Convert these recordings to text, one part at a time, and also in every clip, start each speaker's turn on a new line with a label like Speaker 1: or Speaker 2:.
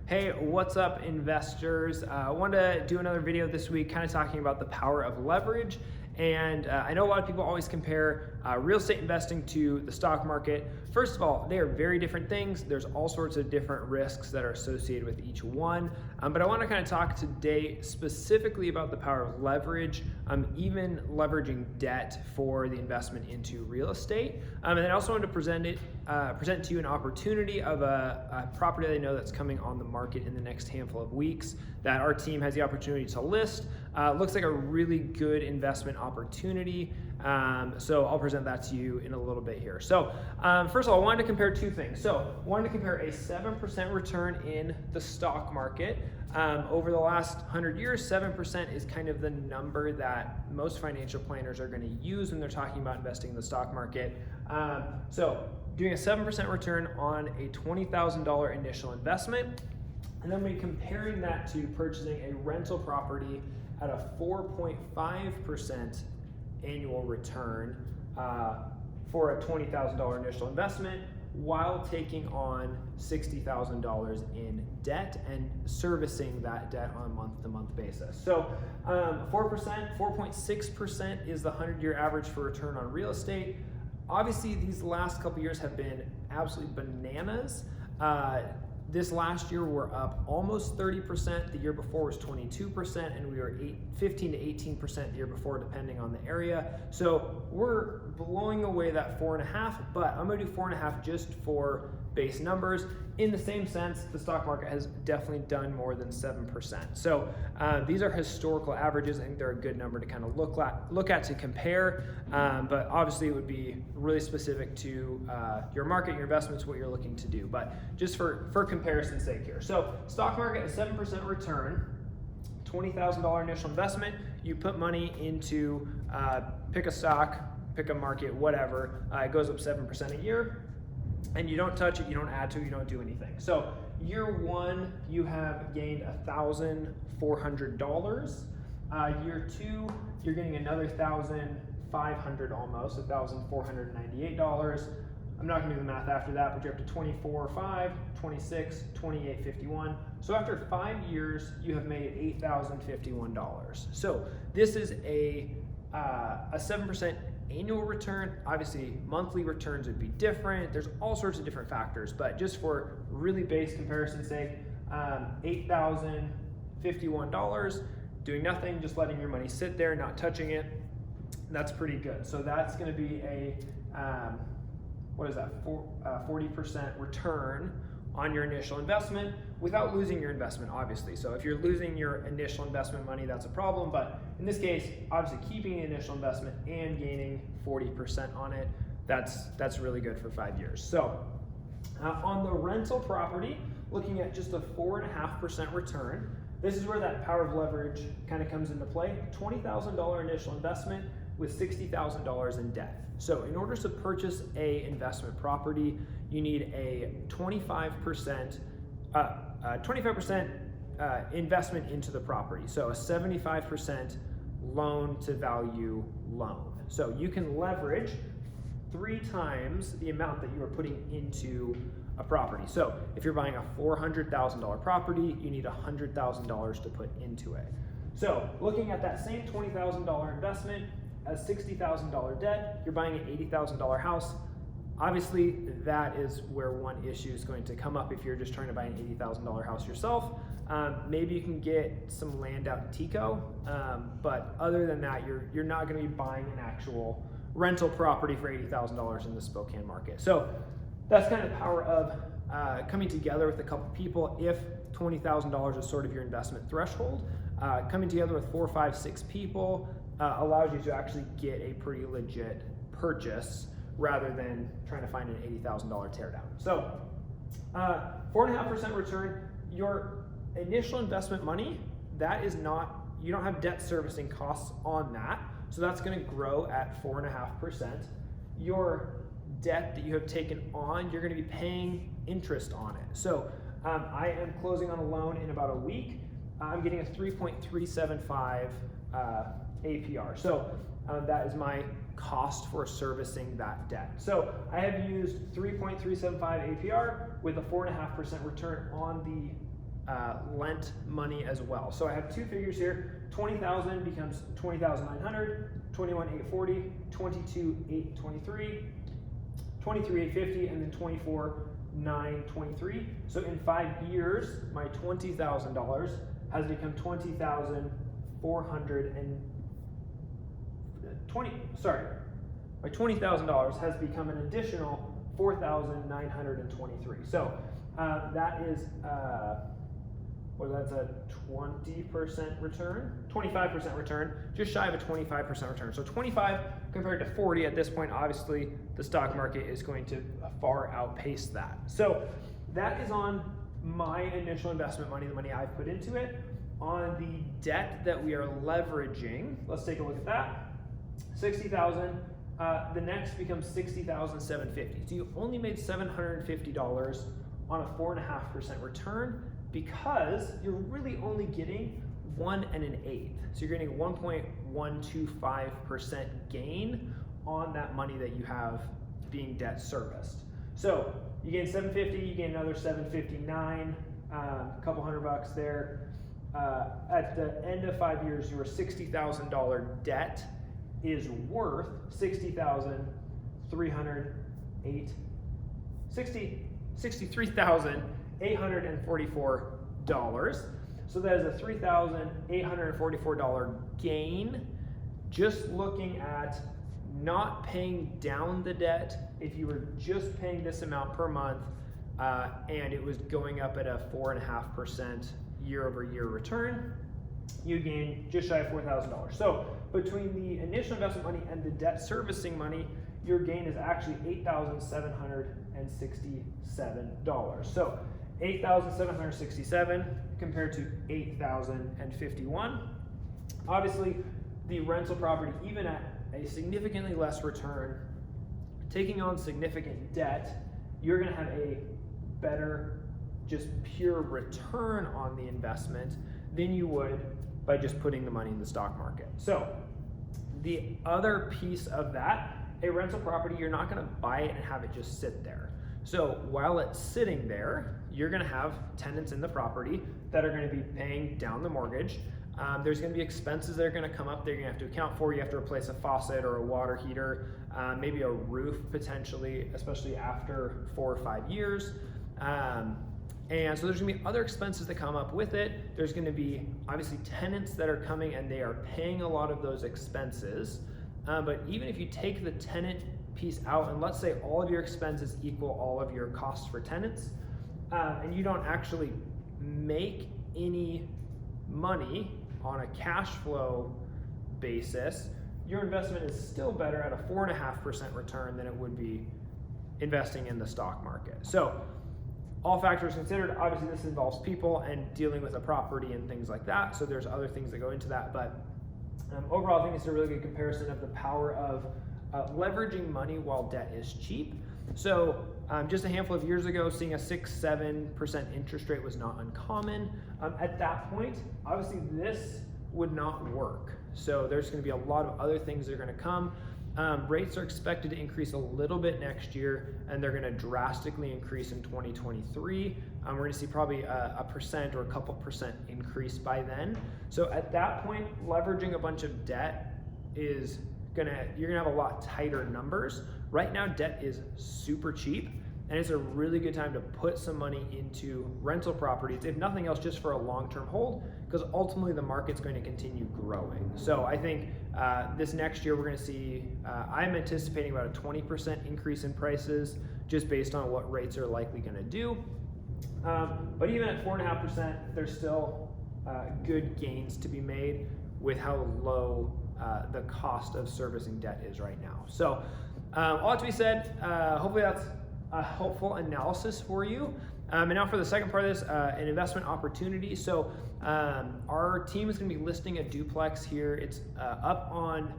Speaker 1: Hey, what's up, investors? I wanted to do another video this week kind of talking about the power of leverage. And I know a lot of people always compare real estate investing to the stock market. First of all, they are very different things. There's all sorts of different risks that are associated with each one. But I want to kind of talk today specifically about the power of leverage, even leveraging debt for the investment into real estate. And then I also wanted to present to you an opportunity of a property that I know that's coming on the market in the next handful of weeks that our team has the opportunity to list. Looks like a really good investment opportunity. So I'll present that to you in a little bit here. So first of all, I wanted to compare two things. So I wanted to compare a 7% return in the stock market. Over the last 100 years, 7% is kind of the number that most financial planners are going to use when they're talking about investing in the stock market. So doing a 7% return on a $20,000 initial investment, and then we're comparing that to purchasing a rental property at a 4.5% annual return for a $20,000 initial investment, while taking on $60,000 in debt and servicing that debt on a month-to-month basis. So 4%, 4.6% is the 100-year average for return on real estate. Obviously, these last couple years have been absolutely bananas. This last year we're up almost 30%. The year before was 22%, and we were 15 to 18% the year before, depending on the area. So we're blowing away that 4.5, but I'm gonna do 4.5 just for base numbers. In the same sense, the stock market has definitely done more than 7%. So these are historical averages. I think they're a good number to kind of look at to compare, but obviously it would be really specific to your market, your investments, what you're looking to do. But just for comparison's sake here. So stock market, a 7% return, $20,000 initial investment. You put money into pick a stock, pick a market, whatever. It goes up 7% a year. And you don't touch it, you don't add to it, you don't do anything. So year one, you have gained $1,400. Year two, you're getting another $1,500 almost, $1,498. I'm not gonna do the math after that, but you're up to 24.5, 26, 28.51. So after 5 years, you have made $8,051. So this is a 7% annual return. Obviously, monthly returns would be different. There's all sorts of different factors, but just for really base comparison's sake, $8,051, doing nothing, just letting your money sit there, not touching it. That's pretty good. So that's going to be a, 40% return on your initial investment without losing your investment, obviously. So if you're losing your initial investment money, that's a problem. But in this case, obviously keeping the initial investment and gaining 40% on it, that's really good for 5 years. So on the rental property, looking at just a 4.5% return, this is where that power of leverage kind of comes into play. $20,000 initial investment with $60,000 in debt. So in order to purchase a investment property, you need a 25% investment into the property. So a 75% loan to value loan. So you can leverage 3 times the amount that you are putting into a property. So if you're buying a $400,000 property, you need $100,000 to put into it. So looking at that same $20,000 investment, as $60,000 debt, you're buying an $80,000 house. Obviously, that is where one issue is going to come up if you're just trying to buy an $80,000 house yourself. Maybe you can get some land out in Tico, but other than that, you're not going to be buying an actual rental property for $80,000 in the Spokane market. So that's kind of the power of coming together with a couple people. If $20,000 is sort of your investment threshold, coming together with 4, 5, 6 people allows you to actually get a pretty legit purchase rather than trying to find an $80,000 teardown. So 4.5% return, your initial investment money, that is not, you don't have debt servicing costs on that. So that's gonna grow at 4.5%. Your debt that you have taken on, you're gonna be paying interest on it. So I am closing on a loan in about a week. I'm getting a 3.375 APR. So that is my cost for servicing that debt. So I have used 3.375 APR with a 4.5% return on the lent money as well. So I have two figures here. 20,000 becomes 20,900, 21,840, 22,823, 23,850, and then 24,923. So in 5 years, my $20,000 has become 20,420. Sorry, my $20,000 has become an additional 4,923. So that is that's a 20% return, 25% return, just shy of a 25% return. So 25 compared to 40 at this point, obviously the stock market is going to far outpace that. So that is on my initial investment money, the money I've put into it. On the debt that we are leveraging, let's take a look at that. 60,000. The next becomes 60,750. So you only made $750 on a 4.5% return because you're really only getting 1 1/8. So you're getting 1.125% gain on that money that you have being debt serviced. So you gain 750, you gain another 759, a couple $100 there. At the end of 5 years, your $60,000 debt is worth $63,844. So that is a $3,844 gain just looking at not paying down the debt. If you were just paying this amount per month and it was going up at a 4.5% year-over-year return, you gain just shy of $4,000. So between the initial investment money and the debt servicing money, your gain is actually $8,767. So 8,767 compared to 8,051. Obviously, the rental property, even at a significantly less return, taking on significant debt, you're going to have a better just pure return on the investment than you would by just putting the money in the stock market. So the other piece of that, a rental property, you're not going to buy it and have it just sit there. So while it's sitting there, you're going to have tenants in the property that are going to be paying down the mortgage. There's going to be expenses that are going to come up that you're going to have to account for. You have to replace a faucet or a water heater, maybe a roof potentially, especially after 4 or 5 years. And so there's going to be other expenses that come up with it. There's going to be obviously tenants that are coming and they are paying a lot of those expenses. But even if you take the tenant piece out, and let's say all of your expenses equal all of your costs for tenants, and you don't actually make any money on a cash flow basis, your investment is still better at a 4.5% return than it would be investing in the stock market. So all factors considered, obviously this involves people and dealing with a property and things like that. So there's other things that go into that, but overall I think it's a really good comparison of the power of leveraging money while debt is cheap. So just a handful of years ago, seeing a 6-7% interest rate was not uncommon. At that point, obviously this would not work. So there's going to be a lot of other things that are going to come. Rates are expected to increase a little bit next year, and they're going to drastically increase in 2023. We're going to see probably a percent or a couple percent increase by then. So at that point, leveraging a bunch of debt is you're gonna have a lot tighter numbers. Right now, debt is super cheap, and it's a really good time to put some money into rental properties, if nothing else, just for a long-term hold, because ultimately the market's going to continue growing. So I think this next year we're going to see, I'm anticipating about a 20% increase in prices, just based on what rates are likely going to do. But even at 4.5%, there's still good gains to be made with how low the cost of servicing debt is right now. So all that to be said, hopefully that's a helpful analysis for you. And now for the second part of this, an investment opportunity. So our team is going to be listing a duplex here. It's up on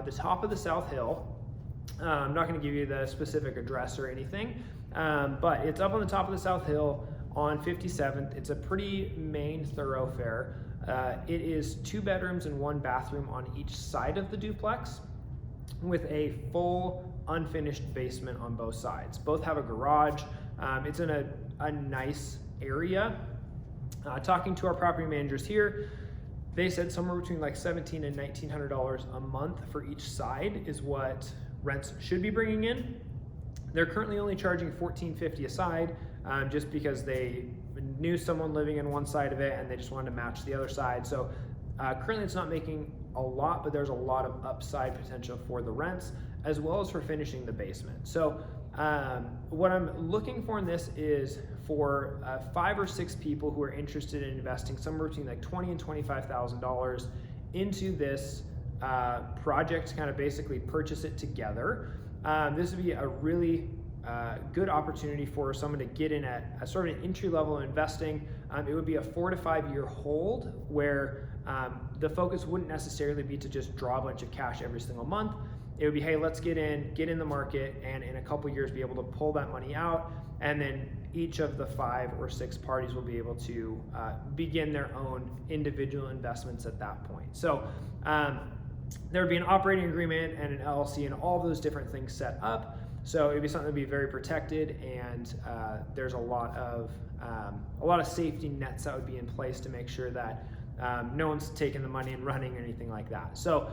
Speaker 1: the top of the South Hill. I'm not going to give you the specific address or anything, but it's up on the top of the South Hill on 57th. It's a pretty main thoroughfare. It is 2 bedrooms and 1 bathroom on each side of the duplex, with a full unfinished basement on both sides. Both have a garage. It's in a nice area. Talking to our property managers here, they said somewhere between like $1,700 and $1,900 a month for each side is what rents should be bringing in. They're currently only charging $1,450 a side, just because they knew someone living in one side of it and they just wanted to match the other side. So currently it's not making a lot, but there's a lot of upside potential for the rents as well as for finishing the basement. So what I'm looking for in this is for 5 or 6 people who are interested in investing somewhere between like $20,000 and $25,000 into this project to kind of basically purchase it together. This would be a really good opportunity for someone to get in at a sort of an entry level investing. It would be a 4 to 5 year hold where the focus wouldn't necessarily be to just draw a bunch of cash every single month. It would be, hey, let's get in the market, and in a couple years be able to pull that money out, and then each of the 5 or 6 parties will be able to begin their own individual investments at that point. So there would be an operating agreement and an LLC and all of those different things set up. So it'd be something to be very protected, and there's a lot of safety nets that would be in place to make sure that no one's taking the money and running or anything like that. So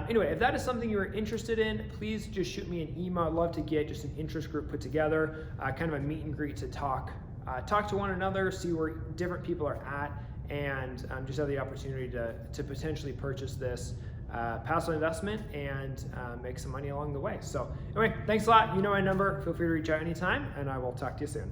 Speaker 1: anyway, if that is something you're interested in, please just shoot me an email. I'd love to get just an interest group put together, kind of a meet and greet to talk to one another, see where different people are at, and just have the opportunity to potentially purchase this passive investment and make some money along the way. So anyway, thanks a lot. You know my number. Feel free to reach out anytime, and I will talk to you soon.